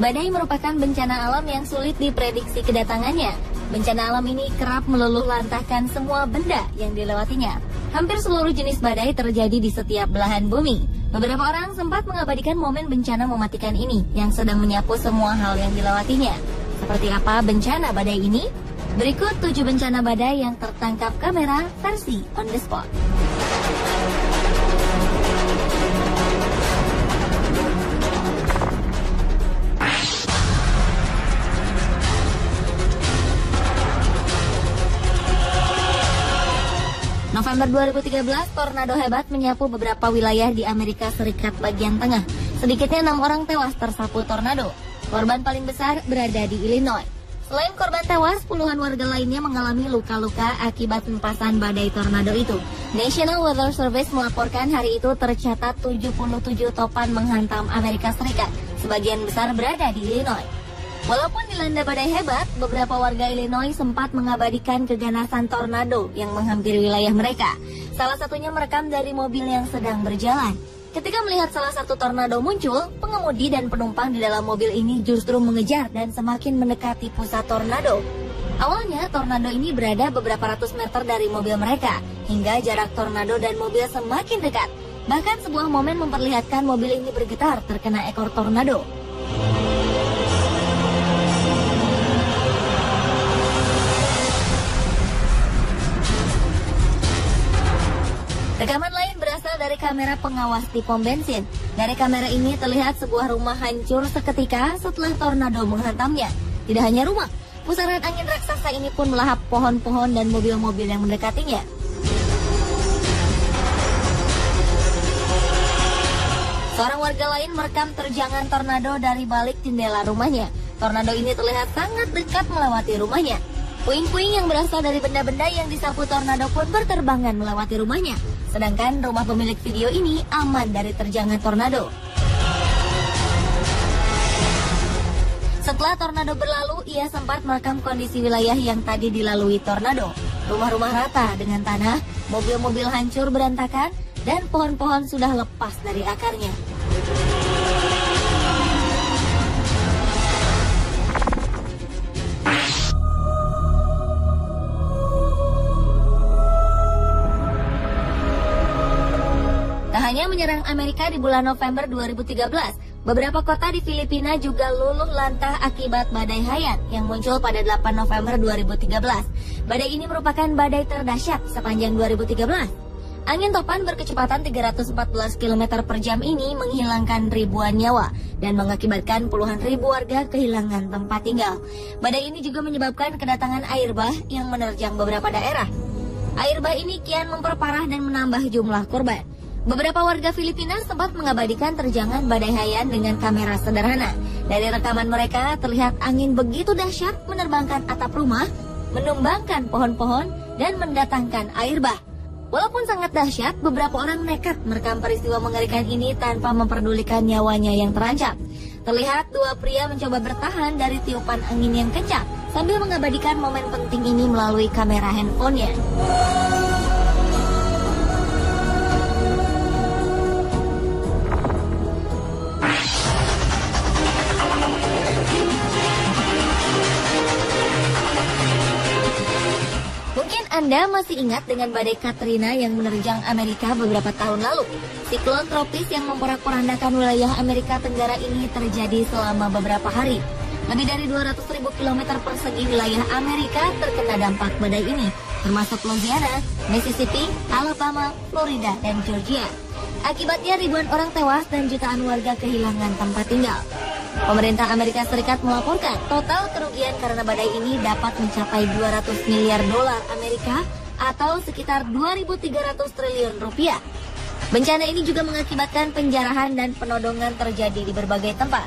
Badai merupakan bencana alam yang sulit diprediksi kedatangannya. Bencana alam ini kerap meluluh lantahkan semua benda yang dilewatinya. Hampir seluruh jenis badai terjadi di setiap belahan bumi. Beberapa orang sempat mengabadikan momen bencana mematikan ini yang sedang menyapu semua hal yang dilewatinya. Seperti apa bencana badai ini? Berikut 7 bencana badai yang tertangkap kamera versi on the spot. November 2013, tornado hebat menyapu beberapa wilayah di Amerika Serikat bagian tengah. Sedikitnya 6 orang tewas tersapu tornado. Korban paling besar berada di Illinois. Selain korban tewas, puluhan warga lainnya mengalami luka-luka akibat hempasan badai tornado itu. National Weather Service melaporkan hari itu tercatat 77 topan menghantam Amerika Serikat. Sebagian besar berada di Illinois. Walaupun dilanda badai hebat, beberapa warga Illinois sempat mengabadikan keganasan tornado yang menghampiri wilayah mereka. Salah satunya merekam dari mobil yang sedang berjalan. Ketika melihat salah satu tornado muncul, pengemudi dan penumpang di dalam mobil ini justru mengejar dan semakin mendekati pusat tornado. Awalnya, tornado ini berada beberapa ratus meter dari mobil mereka, hingga jarak tornado dan mobil semakin dekat. Bahkan sebuah momen memperlihatkan mobil ini bergetar terkena ekor tornado. Rekaman lain berasal dari kamera pengawas di pom bensin. Dari kamera ini terlihat sebuah rumah hancur seketika setelah tornado menghantamnya. Tidak hanya rumah, pusaran angin raksasa ini pun melahap pohon-pohon dan mobil-mobil yang mendekatinya. Seorang warga lain merekam terjangan tornado dari balik jendela rumahnya. Tornado ini terlihat sangat dekat melewati rumahnya. Puing-puing yang berasal dari benda-benda yang disapu tornado pun berterbangan melewati rumahnya. Sedangkan rumah pemilik video ini aman dari terjangan tornado. Setelah tornado berlalu, ia sempat merekam kondisi wilayah yang tadi dilalui tornado. Rumah-rumah rata dengan tanah, mobil-mobil hancur berantakan, dan pohon-pohon sudah lepas dari akarnya. Hanya menyerang Amerika di bulan November 2013, beberapa kota di Filipina juga luluh lantah akibat badai Haiyan yang muncul pada 8 November 2013. Badai ini merupakan badai terdahsyat sepanjang 2013. Angin topan berkecepatan 314 km per jam ini menghilangkan ribuan nyawa dan mengakibatkan puluhan ribu warga kehilangan tempat tinggal. Badai ini juga menyebabkan kedatangan air bah yang menerjang beberapa daerah. Air bah ini kian memperparah dan menambah jumlah korban. Beberapa warga Filipina sempat mengabadikan terjangan badai Haiyan dengan kamera sederhana. Dari rekaman mereka, terlihat angin begitu dahsyat menerbangkan atap rumah, menumbangkan pohon-pohon, dan mendatangkan air bah. Walaupun sangat dahsyat, beberapa orang nekat merekam peristiwa mengerikan ini tanpa memperdulikan nyawanya yang terancam. Terlihat dua pria mencoba bertahan dari tiupan angin yang kencang, sambil mengabadikan momen penting ini melalui kamera handphonenya. Anda masih ingat dengan badai Katrina yang menerjang Amerika beberapa tahun lalu? Siklon tropis yang memporak-porandakan wilayah Amerika Tenggara ini terjadi selama beberapa hari. Lebih dari 200.000 km persegi wilayah Amerika terkena dampak badai ini, termasuk Louisiana, Mississippi, Alabama, Florida, dan Georgia. Akibatnya ribuan orang tewas dan jutaan warga kehilangan tempat tinggal. Pemerintah Amerika Serikat melaporkan total kerugian karena badai ini dapat mencapai 200 miliar dolar Amerika atau sekitar 2.300 triliun rupiah. Bencana ini juga mengakibatkan penjarahan dan penodongan terjadi di berbagai tempat.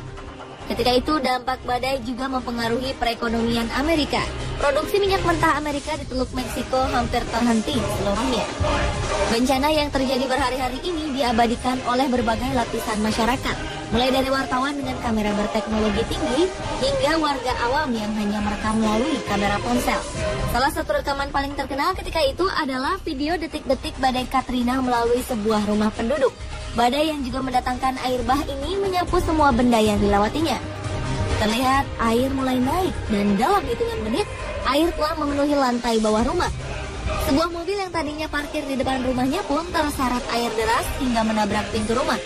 Ketika itu, dampak badai juga mempengaruhi perekonomian Amerika. Produksi minyak mentah Amerika di Teluk Meksiko hampir terhenti seluruhnya. Bencana yang terjadi berhari-hari ini diabadikan oleh berbagai lapisan masyarakat, mulai dari wartawan dengan kamera berteknologi tinggi hingga warga awam yang hanya merekam melalui kamera ponsel. Salah satu rekaman paling terkenal ketika itu adalah video detik-detik badai Katrina melalui sebuah rumah penduduk. Badai yang juga mendatangkan air bah ini menyapu semua benda yang dilewatinya. Terlihat air mulai naik dan dalam hitungan menit, air telah memenuhi lantai bawah rumah. Sebuah mobil yang tadinya parkir di depan rumahnya pun terseret air deras hingga menabrak pintu rumah.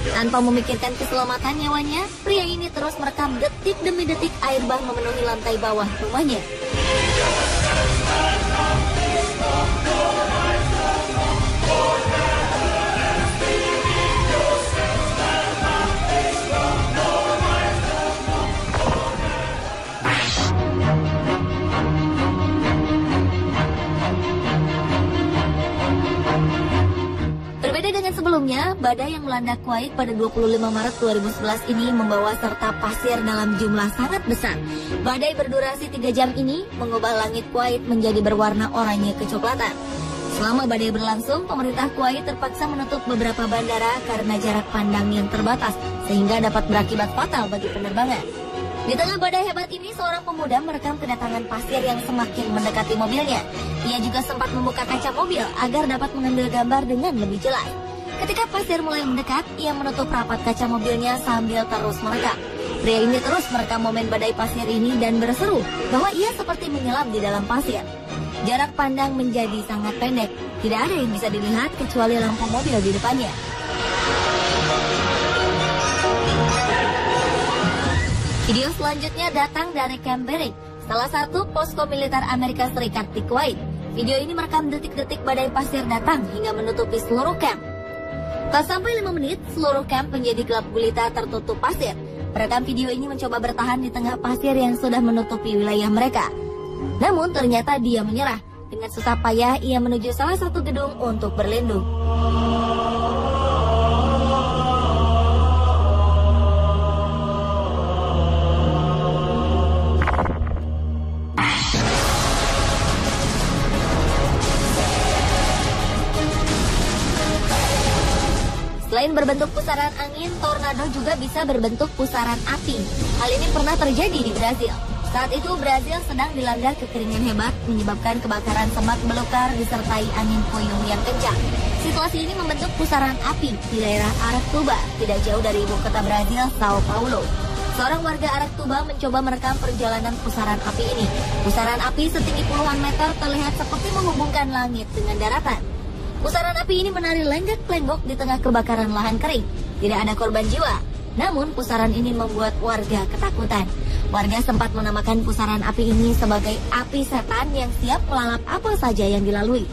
Tanpa memikirkan keselamatan nyawanya, pria ini terus merekam detik demi detik air bah memenuhi lantai bawah rumahnya. Sebelumnya, badai yang melanda Kuwait pada 25 Maret 2011 ini membawa serta pasir dalam jumlah sangat besar. Badai berdurasi 3 jam ini mengubah langit Kuwait menjadi berwarna oranye kecoklatan. Selama badai berlangsung, pemerintah Kuwait terpaksa menutup beberapa bandara karena jarak pandang yang terbatas, sehingga dapat berakibat fatal bagi penerbangan. Di tengah badai hebat ini, seorang pemuda merekam kedatangan pasir yang semakin mendekati mobilnya. Ia juga sempat membuka kaca mobil agar dapat mengambil gambar dengan lebih jelas. Ketika pasir mulai mendekat, ia menutup rapat kaca mobilnya sambil terus merekam. Pria ini terus merekam momen badai pasir ini dan berseru bahwa ia seperti menyelam di dalam pasir. Jarak pandang menjadi sangat pendek, tidak ada yang bisa dilihat kecuali lampu mobil di depannya. Video selanjutnya datang dari Camp Berry, salah satu posko militer Amerika Serikat di Kuwait. Video ini merekam detik-detik badai pasir datang hingga menutupi seluruh camp. Tak sampai 5 menit, seluruh camp menjadi gelap gulita tertutup pasir. Perekam video ini mencoba bertahan di tengah pasir yang sudah menutupi wilayah mereka. Namun ternyata dia menyerah. Dengan susah payah, ia menuju salah satu gedung untuk berlindung. Selain berbentuk pusaran angin, tornado juga bisa berbentuk pusaran api. Hal ini pernah terjadi di Brazil. Saat itu Brazil sedang dilanda kekeringan hebat, menyebabkan kebakaran semak belukar disertai angin puyuh yang kencang. Situasi ini membentuk pusaran api di daerah Aratuba, tidak jauh dari ibu kota Brazil, Sao Paulo. Seorang warga Aratuba mencoba merekam perjalanan pusaran api ini. Pusaran api setinggi puluhan meter terlihat seperti menghubungkan langit dengan daratan. Pusaran api ini menari lenggak-lenggok di tengah kebakaran lahan kering. Tidak ada korban jiwa. Namun pusaran ini membuat warga ketakutan. Warga sempat menamakan pusaran api ini sebagai api setan yang siap melalap apa saja yang dilalui.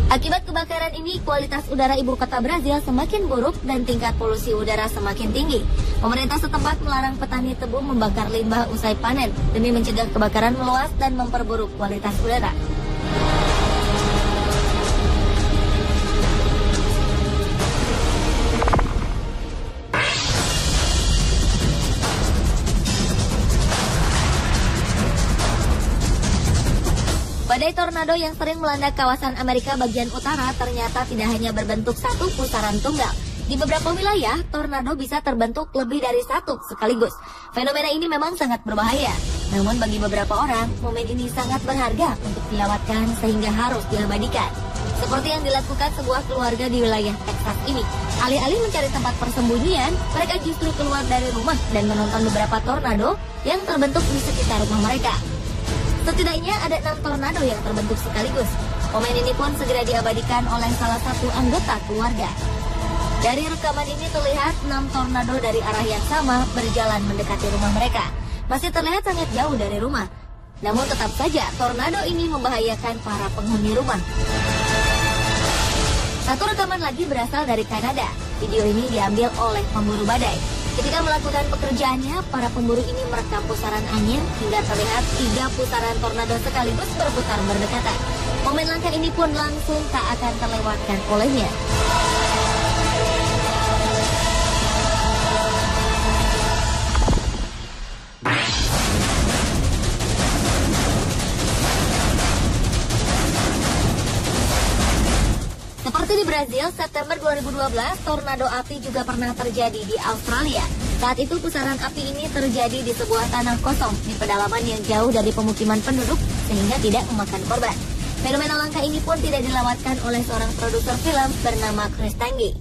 Akibat kebakaran ini, kualitas udara ibu kota Brazil semakin buruk dan tingkat polusi udara semakin tinggi. Pemerintah setempat melarang petani tebu membakar limbah usai panen demi mencegah kebakaran meluas dan memperburuk kualitas udara. Badai tornado yang sering melanda kawasan Amerika bagian utara ternyata tidak hanya berbentuk satu pusaran tunggal. Di beberapa wilayah, tornado bisa terbentuk lebih dari satu sekaligus. Fenomena ini memang sangat berbahaya. Namun bagi beberapa orang, momen ini sangat berharga untuk dilewatkan sehingga harus diabadikan. Seperti yang dilakukan sebuah keluarga di wilayah Texas ini. Alih-alih mencari tempat persembunyian, mereka justru keluar dari rumah dan menonton beberapa tornado yang terbentuk di sekitar rumah mereka. Setidaknya ada 6 tornado yang terbentuk sekaligus. Momen ini pun segera diabadikan oleh salah satu anggota keluarga. Dari rekaman ini terlihat 6 tornado dari arah yang sama berjalan mendekati rumah mereka. Masih terlihat sangat jauh dari rumah. Namun tetap saja tornado ini membahayakan para penghuni rumah. Satu rekaman lagi berasal dari Kanada. Video ini diambil oleh pemburu badai. Ketika melakukan pekerjaannya, para pemburu ini merekam pusaran angin hingga terlihat 3 pusaran tornado sekaligus berputar berdekatan. Momen langka ini pun langsung tak akan terlewatkan olehnya. Seperti di Brazil, September 2012, tornado api juga pernah terjadi di Australia. Saat itu pusaran api ini terjadi di sebuah tanah kosong di pedalaman yang jauh dari pemukiman penduduk sehingga tidak memakan korban. Fenomena langka ini pun tidak dilewatkan oleh seorang produser film bernama Chris Tange.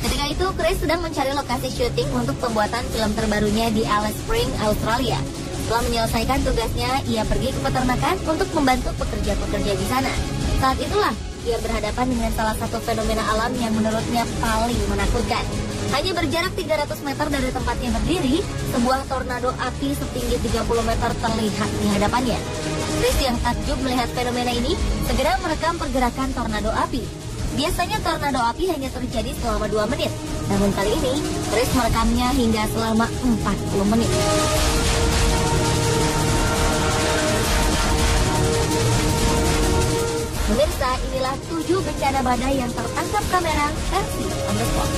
Ketika itu, Chris sedang mencari lokasi syuting untuk pembuatan film terbarunya di Alice Springs, Australia. Setelah menyelesaikan tugasnya, ia pergi ke peternakan untuk membantu pekerja-pekerja di sana. Saat itulah, ia berhadapan dengan salah satu fenomena alam yang menurutnya paling menakutkan. Hanya berjarak 300 meter dari tempatnya berdiri, sebuah tornado api setinggi 30 meter terlihat di hadapannya. Chris yang takjub melihat fenomena ini, segera merekam pergerakan tornado api. Biasanya tornado api hanya terjadi selama 2 menit, namun kali ini Chris merekamnya hingga selama 40 menit. Pemirsa, inilah 7 bencana badai yang tertangkap kamera versi on the spot.